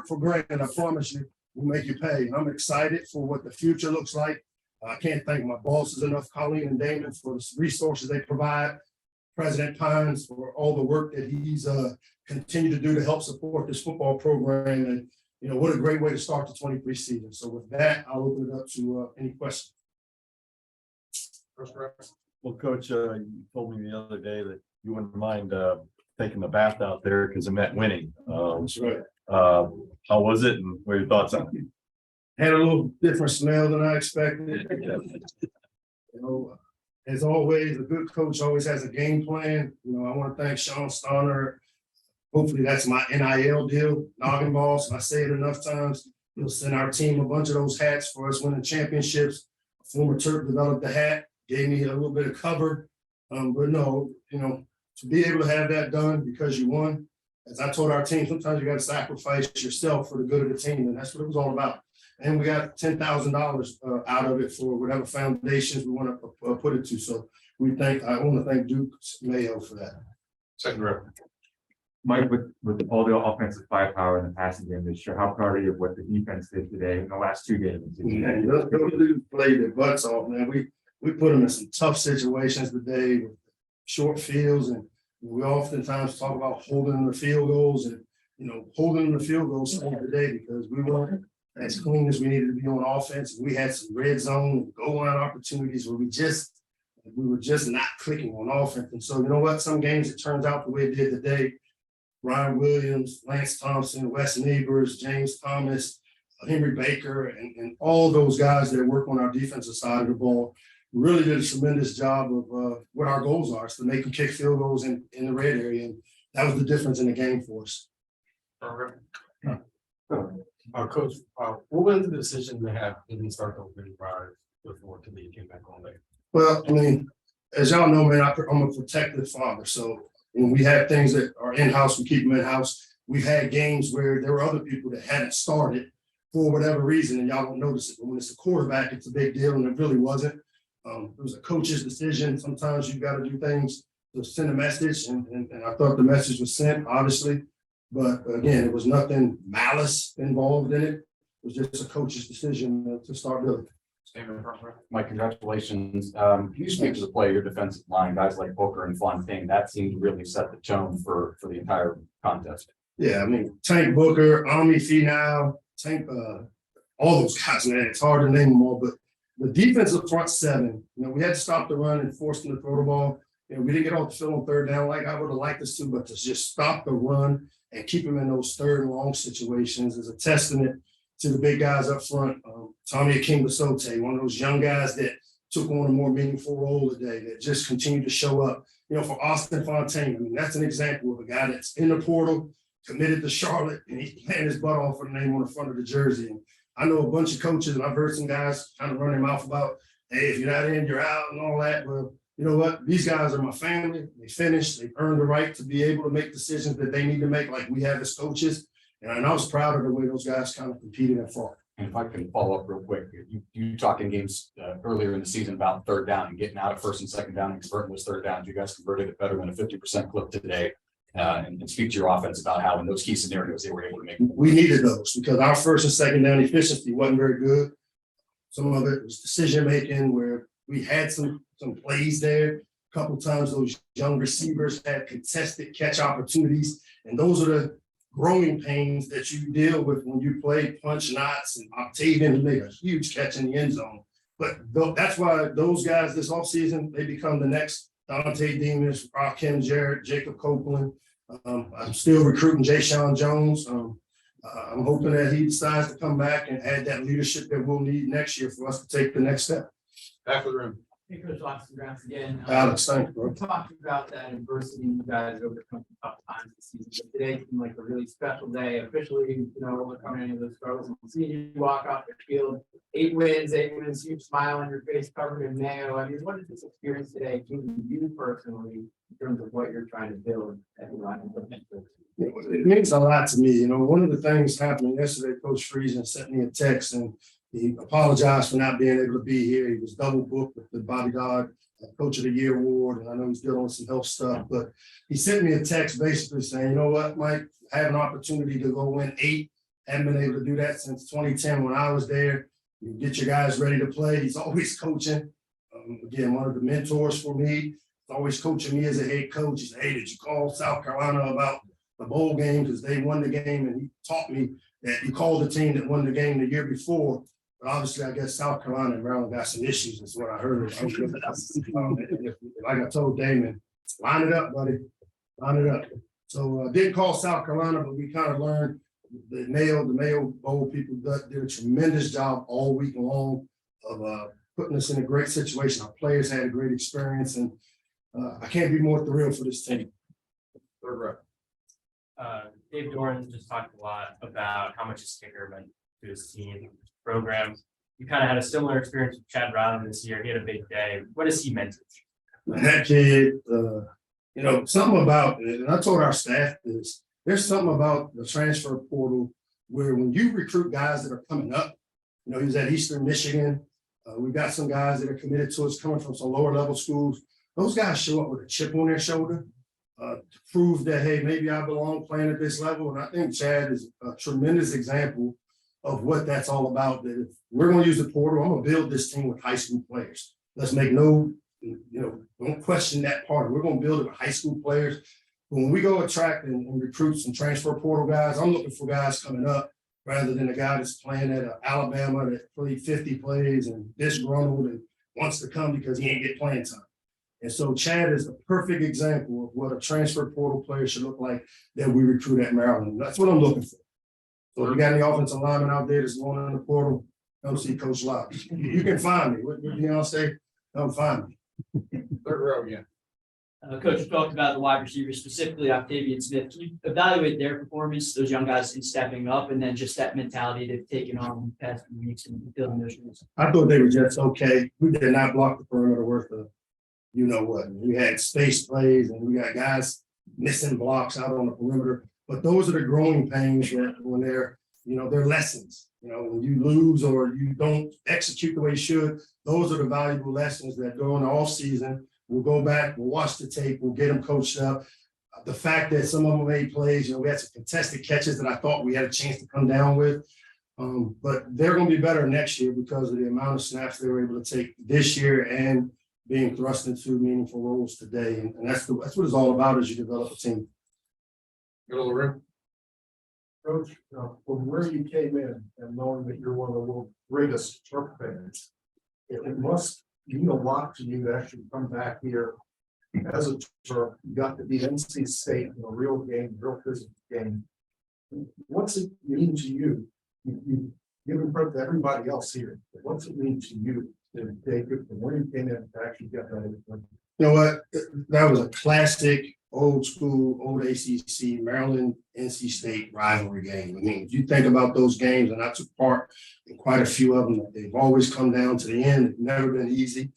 for granted. I promise you, we'll make you pay. And I'm excited for what the future looks like. I can't thank my bosses enough, Colleen and Damon, for the resources they provide. President Pines for all the work that he's continued to do to help support this football program. And, you know, what a great way to start the 23 season. So with that, I'll open it up to any questions. Well, Coach, you told me the other day that you wouldn't mind taking the bath out there because it meant winning. That's right. How was it, and what are your thoughts on it? Had a little different smell than I expected. You know, as always, a good coach always has a game plan. You know, I want to thank Sean Starner. Hopefully that's my NIL deal, noggin boss. I say it enough times. He'll send our team a bunch of those hats for us winning championships. A former Terp developed the hat, gave me a little bit of cover. But no, you know, to be able to have that done because you won, as I told our team, sometimes you got to sacrifice yourself for the good of the team, and that's what it was all about. And we got $10,000 out of it for whatever foundations we want to put it to. So I want to thank Duke Mayo for that. Second row. Mike, with all the offensive firepower in the passing game this year, how proud are you of what the defense did today in the last 2 games? Man, those dudes played their butts off, man. We put them in some tough situations today with short fields, and we oftentimes talk about holding the field goals, and you know, holding the field goals today because we weren't as clean as we needed to be on offense. We had some red zone goal line opportunities where we were just not clicking on offense. And so, you know what? Some games it turns out the way it did today. Ryan Williams, Lance Thompson, Wes Neighbors, James Thomas, Henry Baker, and all those guys that work on our defensive side of the ball really did a tremendous job of what our goals are, so to make them kick field goals in the red area. And that was the difference in the game for us. Coach, what was the decision to have didn't start the opening drive before Khalid came back on late? Well, I mean, as y'all know, man, I'm a protective father. So when we have things that are in-house, we keep them in-house. We've had games where there were other people that hadn't started for whatever reason, and y'all don't notice it. But when it's a quarterback, it's a big deal, and it really wasn't. It was a coach's decision. Sometimes you got to do things to send a message, and I thought the message was sent, obviously. But again, it was nothing malice involved in it. It was just a coach's decision to start building. Mike, congratulations. Can you speak to the play of your defensive line, guys like Booker and Fontaine? That seemed to really set the tone for the entire contest. Yeah, I mean, Tank Booker, Ami Finau, Tank, all those guys, man. It's hard to name them all, but the defensive front seven, you know, we had to stop the run and force them to throw the ball. You know, we didn't get off the field on third down like I would have liked us to, but to just stop the run and keep them in those third and long situations is a testament to the big guys up front. Tommy Akinbasote, one of those young guys that took on a more meaningful role today that just continued to show up. You know, for Austin Fontaine, I mean, that's an example of a guy that's in the portal, committed to Charlotte, and he's playing his butt off for the name on the front of the jersey. And I know a bunch of coaches, and I've heard some guys kind of run their mouth about, hey, if you're not in, you're out and all that. Well, you know what? These guys are my family. They finished. They've earned the right to be able to make decisions that they need to make like we have as coaches. And I was proud of the way those guys kind of competed and fought. And if I can follow up real quick, you talked in games earlier in the season about third down and getting out of first and second down and converting those third downs. You guys converted it better than a 50% clip today. And speak to your offense about how in those key scenarios they were able to make. We needed those because our first and second down efficiency wasn't very good. Some of it was decision making where we had some plays there. A couple times those young receivers had contested catch opportunities, and those are the growing pains that you deal with when you play punch knots and Octavian who made a huge catch in the end zone. But that's why those guys this offseason, they become the next Dante Demas, Rakim Jarrett, Jacob Copeland. I'm still recruiting Jay-Sean Jones. I'm hoping that he decides to come back and add that leadership that we'll need next year for us to take the next step. Back of the room. Hey, Coach Locksley, congrats again. Alex, thanks, bro. We talked about that adversity you guys overcome tough times this season, but today seemed like a really special day. Officially, you know, overcoming any of those struggles and seeing you walk off the field, 8 wins, huge smile on your face, covered in Mayo. I mean, what did this experience today do to you personally in terms of what you're trying to build at the line? It means a lot to me. You know, one of the things happening yesterday, Coach Friesen sent me a text and he apologized for not being able to be here. He was double booked with the Bodyguard Coach of the Year award, and I know he's dealing with some health stuff. But he sent me a text basically saying, "You know what, Mike? I have an opportunity to go win 8 Haven't been able to do that since 2010 when I was there. You get your guys ready to play. He's always coaching. Again, one of the mentors for me. He's always coaching me as a head coach. He said, "Hey, did you call South Carolina about the bowl game because they won the game?" And he taught me that you called the team that won the game the year before. But obviously, I guess South Carolina and Maryland got some issues, is what I heard. Like I told Damon, line it up, buddy. Line it up. So didn't call South Carolina, but we kind of learned the Mayo Bowl people did a tremendous job all week long of putting us in a great situation. Our players had a great experience, and I can't be more thrilled for this team. Third row. Dave Doran just talked a lot about how much his kicker meant to his team program. You kind of had a similar experience with Chad Ryland this year. He had a big day. What has he meant to you? That kid, something about it, and I told our staff this, there's something about the transfer portal where when you recruit guys that are coming up, he was at Eastern Michigan. We've got some guys that are committed to us coming from some lower level schools. Those guys show up with a chip on their shoulder to prove that, hey, maybe I belong playing at this level. And I think Chad is a tremendous example of what that's all about. That if we're going to use the portal, I'm going to build this team with high school players. Let's make don't question that part. We're going to build it with high school players. When we go attract and recruit some transfer portal guys, I'm looking for guys coming up rather than a guy that's playing at Alabama that played 50 plays and disgruntled and wants to come because he ain't get playing time. And so Chad is the perfect example of what a transfer portal player should look like that we recruit at Maryland. That's what I'm looking for. So if you got any offensive linemen out there that's going in the portal, come see Coach Locke. You can find me. What Deion say? Come find me. Third row, yeah. Coach, you talked about the wide receivers, specifically Octavian Smith. Can you evaluate their performance, those young guys in stepping up, and then just that mentality they've taken on the past few weeks and filling those shoes? I thought they were just okay. We did not block the perimeter worth of you know what. We had space plays and we got guys missing blocks out on the perimeter. But those are the growing pains that when they're lessons. When you lose or you don't execute the way you should, those are the valuable lessons that go in the off season. We'll go back, we'll watch the tape, we'll get them coached up. The fact that some of them made plays, we had some contested catches that I thought we had a chance to come down with. But they're going to be better next year because of the amount of snaps they were able to take this year and being thrust into meaningful roles today. And that's what it's all about as you develop a team. Middle of the room. Coach, from where you came in and knowing that you're one of the world's greatest turf fans, it must mean a lot to you to actually come back here as a turf. You got to beat NC State in a real game, real physical game. What's it mean to you? You've given credit to everybody else here. But what's it mean to you to take it from where you came in to actually get that? You know what? That was a classic old school, old ACC, Maryland, NC State rivalry game. I mean, if you think about those games, and I took part in quite a few of them, they've always come down to the end. It's never been easy.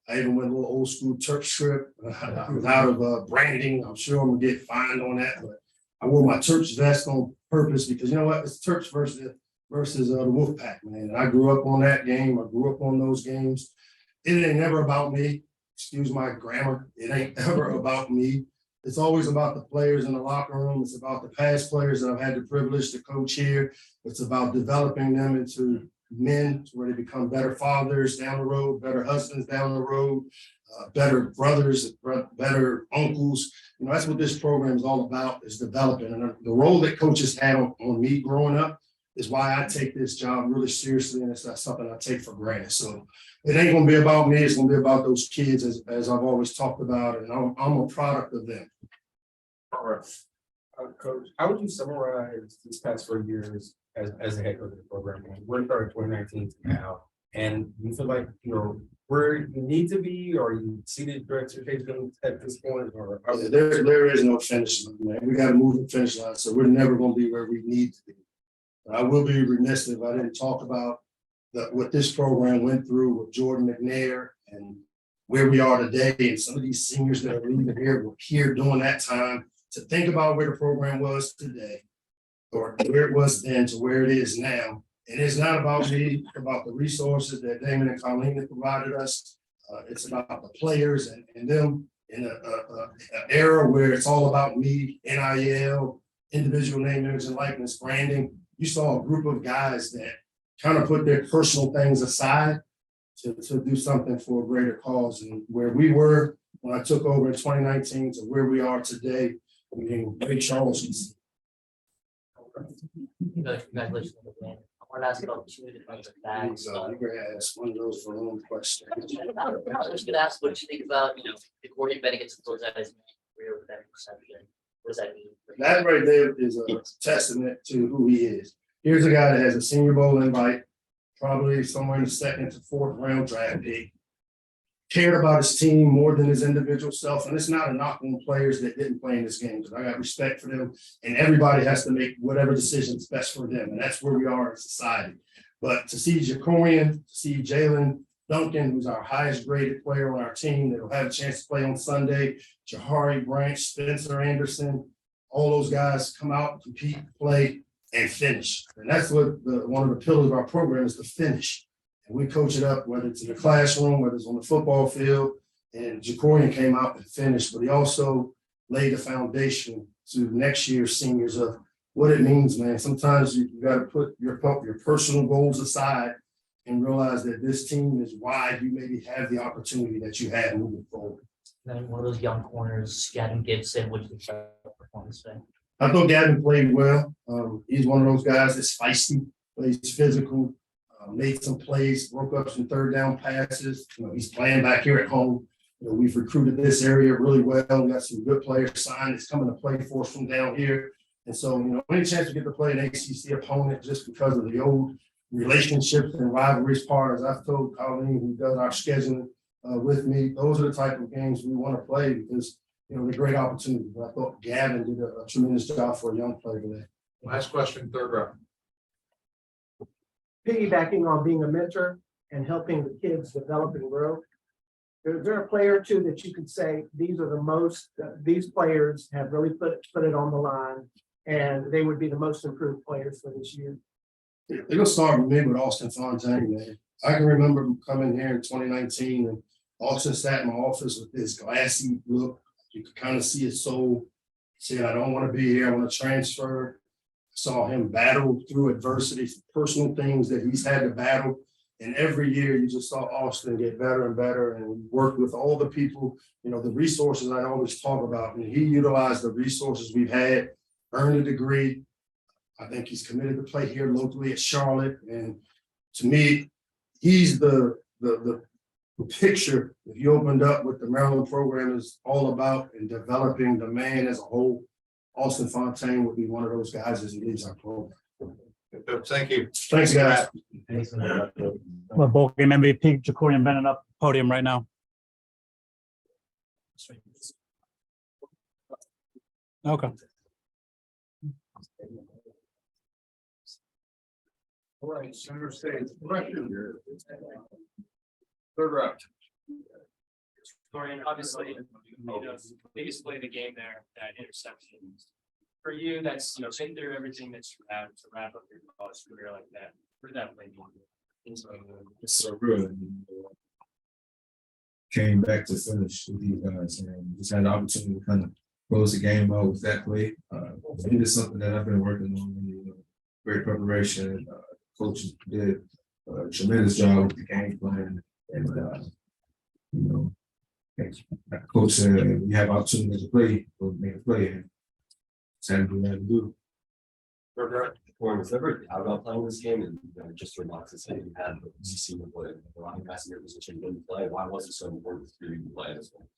I even went a little old school Turks trip without of branding. I'm sure I'm gonna get fined on that, but I wore my Turks vest on purpose because you know what? It's Turks versus the Wolfpack, man. And I grew up on that game. I grew up on those games. It ain't never about me. Excuse my grammar. It ain't ever about me. It's always about the players in the locker room. It's about the past players that I've had the privilege to coach here. It's about developing them into men where they become better fathers down the road, better husbands down the road, better brothers, better uncles. That's what this program is all about, is developing. And the role that coaches had on me growing up is why I take this job really seriously, and it's not something I take for granted. So it ain't gonna be about me, it's gonna be about those kids as I've always talked about, and I'm a product of them. All right. Coach, how would you summarize these past 4 years as a head coach of the program? We're starting 2019 to now, and you feel like where you need to be, or you exceeded your expectations at this point, or there is no finish line, man. We got to move the finish line, so we're never going to be where we need to be. I will be remiss if I didn't talk about what this program went through with Jordan McNair and where we are today, and some of these seniors that are leaving here were here during that time. To think about where the program was today, or where it was then to where it is now. And it's not about me, it's about the resources that Damon and Colleen have provided us. It's about the players and them in an era where it's all about me, NIL, individual name, image, and likeness, branding. you saw a group of guys that kind of put their personal things aside to do something for a greater cause. And where we were when I took over in 2019 to where we are today, I mean, Ray Charles is Congratulations on the win. I want to ask about two different facts. you're gonna ask one of those for a long question. I was just gonna ask what you think about, the Corey Bennett gets to close out his career with that interception. What does that mean? That right there is a testament to who he is. Here's a guy that has a Senior Bowl invite, probably somewhere in the second to fourth round draft pick. Cared about his team more than his individual self, and it's not a knock on players that didn't play in this game, because I got respect for them, and everybody has to make whatever decision's best for them, and that's where we are in society. But to see Jacorian, to see Jalen Duncan, who's our highest graded player on our team, that'll have a chance to play on Sunday, Jahari Branch, Spencer Anderson, all those guys come out, compete, play, and finish. And that's what one of the pillars of our program is, to finish. And we coach it up, whether it's in the classroom, whether it's on the football field. And Jacorian came out and finished, but he also laid the foundation to next year's seniors of what it means, man. Sometimes you got to put your personal goals aside and realize that this team is why you maybe have the opportunity that you had moving forward. Then one of those young corners, Gavin Gibson, which is the performance thing. I thought Gavin played well. He's one of those guys that's feisty, plays physical, made some plays, broke up some third down passes. He's playing back here at home. We've recruited this area really well. We got some good players signed. It's coming to play for us from down here. And so, any chance we get to play an ACC opponent just because of the old relationships and rivalries part, as I've told Colleen, who does our scheduling with me, those are the type of games we want to play because, they're great opportunities. But I thought Gavin did a tremendous job for a young player today. Last question, third round. Piggybacking on being a mentor and helping the kids develop and grow. Is there a player or two that you could say, these are the most, these players have really put it on the line and they would be the most improved players for this year? It'll start with me with Austin Fontaine, man. I can remember coming here in 2019 and Austin sat in my office with this glassy look. You could kind of see his soul. He said, I don't want to be here. I want to transfer. I saw him battle through adversity, personal things that he's had to battle. And every year you just saw Austin get better and better and work with all the people, the resources I always talk about. And he utilized the resources we've had, earned a degree. I think he's committed to play here locally at Charlotte. And to me, he's the picture, if you opened up what the Maryland program is all about in developing the man as a whole. Austin Fontaine would be one of those guys as he leads our program. Thank you. Thanks, guys. Well, bowl game MVP Jacorian Bennett up podium right now. Okay. All right, center stage. Third round. Dorian, obviously, biggest play of the game there, that interception. For you, that's, been through everything that you have to wrap up your college career like that. Where did that play go? It's so good. Came back to finish with these guys and just had the opportunity to kind of close the game out with that play. It is something that I've been working on. Great preparation. Coaches did a tremendous job with the game plan, and coach said we have opportunity to play, we'll make a play, and Saturday we had to do. Was ever doubt about playing this game, and just your box to say you had the senior play, a lot of guys in your position didn't play. Why was it so important for you to play as well?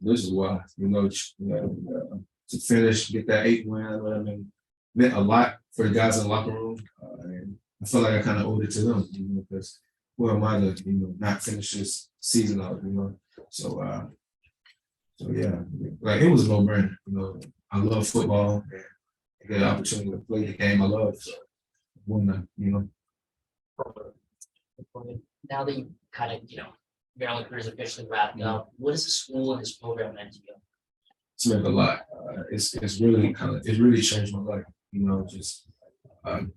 This is why, to finish, get that 8 win, meant a lot for the guys in the locker room, and I feel like I kind of owed it to them, because who am I to, not finish this season out, So yeah, like it was a no-brainer. I love football. And I get an opportunity to play the game I love. So Now that you kind of, Maryland career is officially wrapped up, what is the school and this program meant to you? It's meant a lot. It's really changed my life. Just coming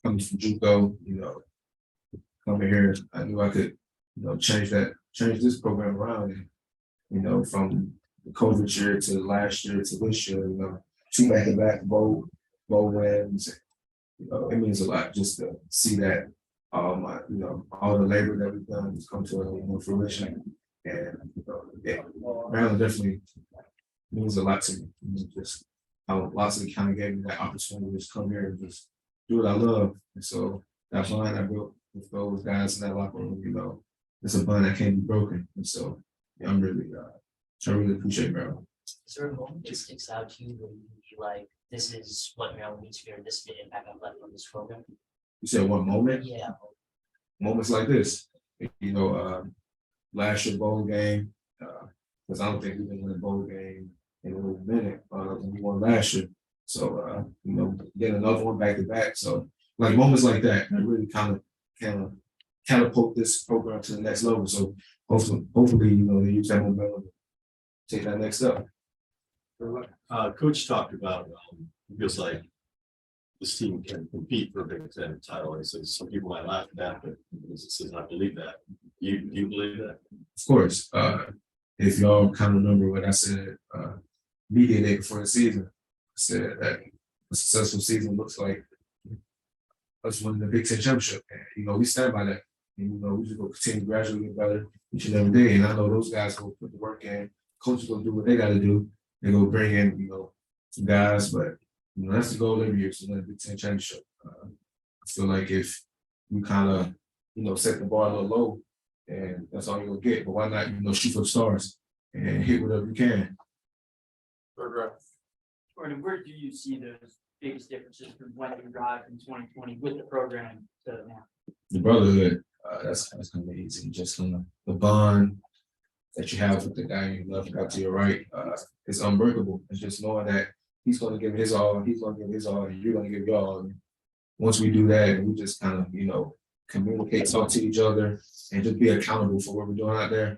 from JUCO, coming here, I knew I could, change this program around. And, from the COVID year to last year to this year, 2 back-to-back bowl wins, it means a lot just to see that all the labor that we've done has come to fruition. And Maryland definitely means a lot to me. Just how Locksley kind of gave me that opportunity to just come here and just do what I love. And so that bond I built with those guys in that locker room, it's a bond that can't be broken. And so I really appreciate Maryland. Is there a moment that sticks out to you where you feel like this is what Maryland needs here, this is the impact I've left on this program? You said one moment? Yeah. Moments like this, last year bowl game, because I don't think we didn't win a bowl game in a little minute, we won last year. So, getting another one back to back. So like moments like that really kind of catapult this program to the next level. So hopefully, they use that momentum to take that next step. Coach talked about, feels like this team can compete for a Big Ten title. He says some people might laugh at that, but he says, I believe that. Do you believe that? Of course. If y'all kind of remember what I said, media day before the season, I said that a successful season looks like us winning the Big Ten championship. And, we stand by that. And, we just go continue to gradually get better each and every day. And I know those guys will put the work in. Coaches will do what they got to do. They go bring in, some guys, but that's the goal every year, to win the Big Ten championship. I feel like if you kind of, set the bar a little low, and that's all you'll get. But why not, shoot for the stars and hit whatever you can. Jordan, where do you see those biggest differences from when you arrived in 2020 with the program to now? The brotherhood, that's gonna be easy. Just the bond that you have with the guy you love out to your right, it's unbreakable. It's just knowing that he's gonna give his all, and you're gonna give your all. And once we do that, we just kind of, communicate, talk to each other, and just be accountable for what we're doing out there.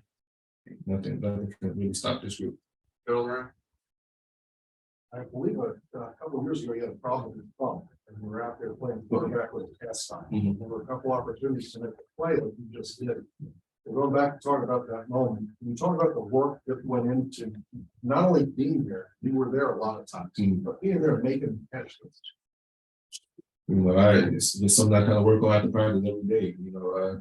Nothing can really stop this group. I believe a couple of years ago, you had a problem with the phone, and you were out there playing quarterback with the test sign. Mhm. There were a couple opportunities to make a play that you just did. And going back and talking about that moment, when you talk about the work that went into not only being there, you were there a lot of times, but being there and making catches. It's just something I kind of work on after practice every day.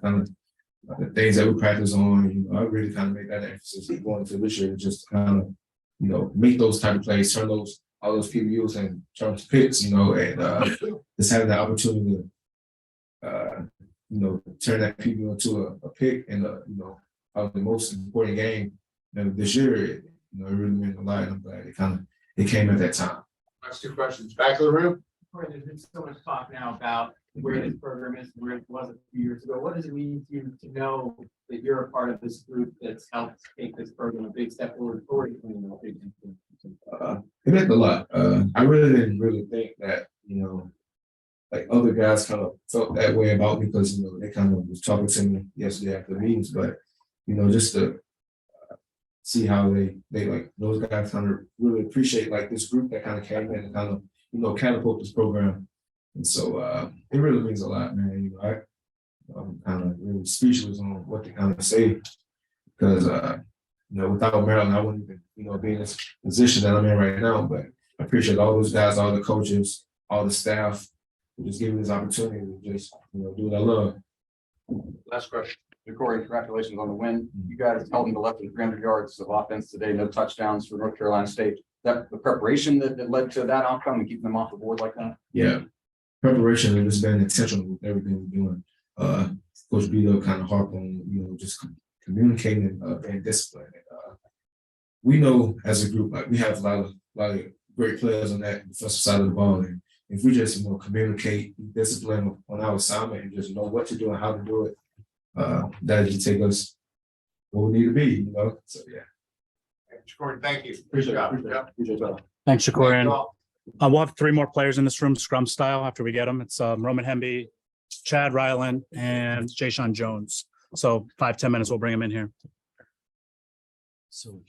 Kind of the things that we practice on. I really kind of make that emphasis going into this year, just to kind of, make those type of plays, turn all those PBUs and turn to picks. And just having the opportunity to, turn that PBU into a pick and probably the most important game this year. It really meant a lot. And I'm glad it came at that time. Last two questions. Back of the room. There's been so much talk now about where this program is, where it was a few years ago. What does it mean to you to know that you're a part of this group that's helped take this program a big step forward? It meant a lot. I really didn't think that, like other guys kind of felt that way about me because, they kind of was talking to me yesterday after the meetings, but, just to see how they like those guys kind of really appreciate like this group that kind of came in and kind of, catapult this program. And so it really means a lot, man. I'm kind of really speechless on what to kind of say because, without Maryland, I wouldn't even, be in this position that I'm in right now. But I appreciate all those guys, all the coaches, all the staff, for just giving this opportunity to just, do what I love. Last question. Corey, congratulations on the win. You guys held them to less than 300 yards of offense today, no touchdowns for North Carolina State. That the preparation that led to that outcome and keeping them off the board like that? Yeah. Preparation has just been intentional with everything we're doing. Coach Beto kind of harped on, just communicating and discipline. We know as a group, like we have a lot of great players on that defensive side of the ball. And if we just, communicate, discipline on our assignment and just know what to do and how to do it, that just take us where we need to be, So yeah. Corey, thank you. Appreciate it. Thanks, Jacorian. We'll have 3 more players in this room, scrum style, after we get them. It's Roman Hemby, Chad Ryland, and Jayshon Jones. So 5-10 minutes, we'll bring them in here. So,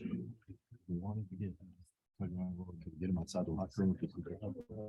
we wanted to get him outside the locker room.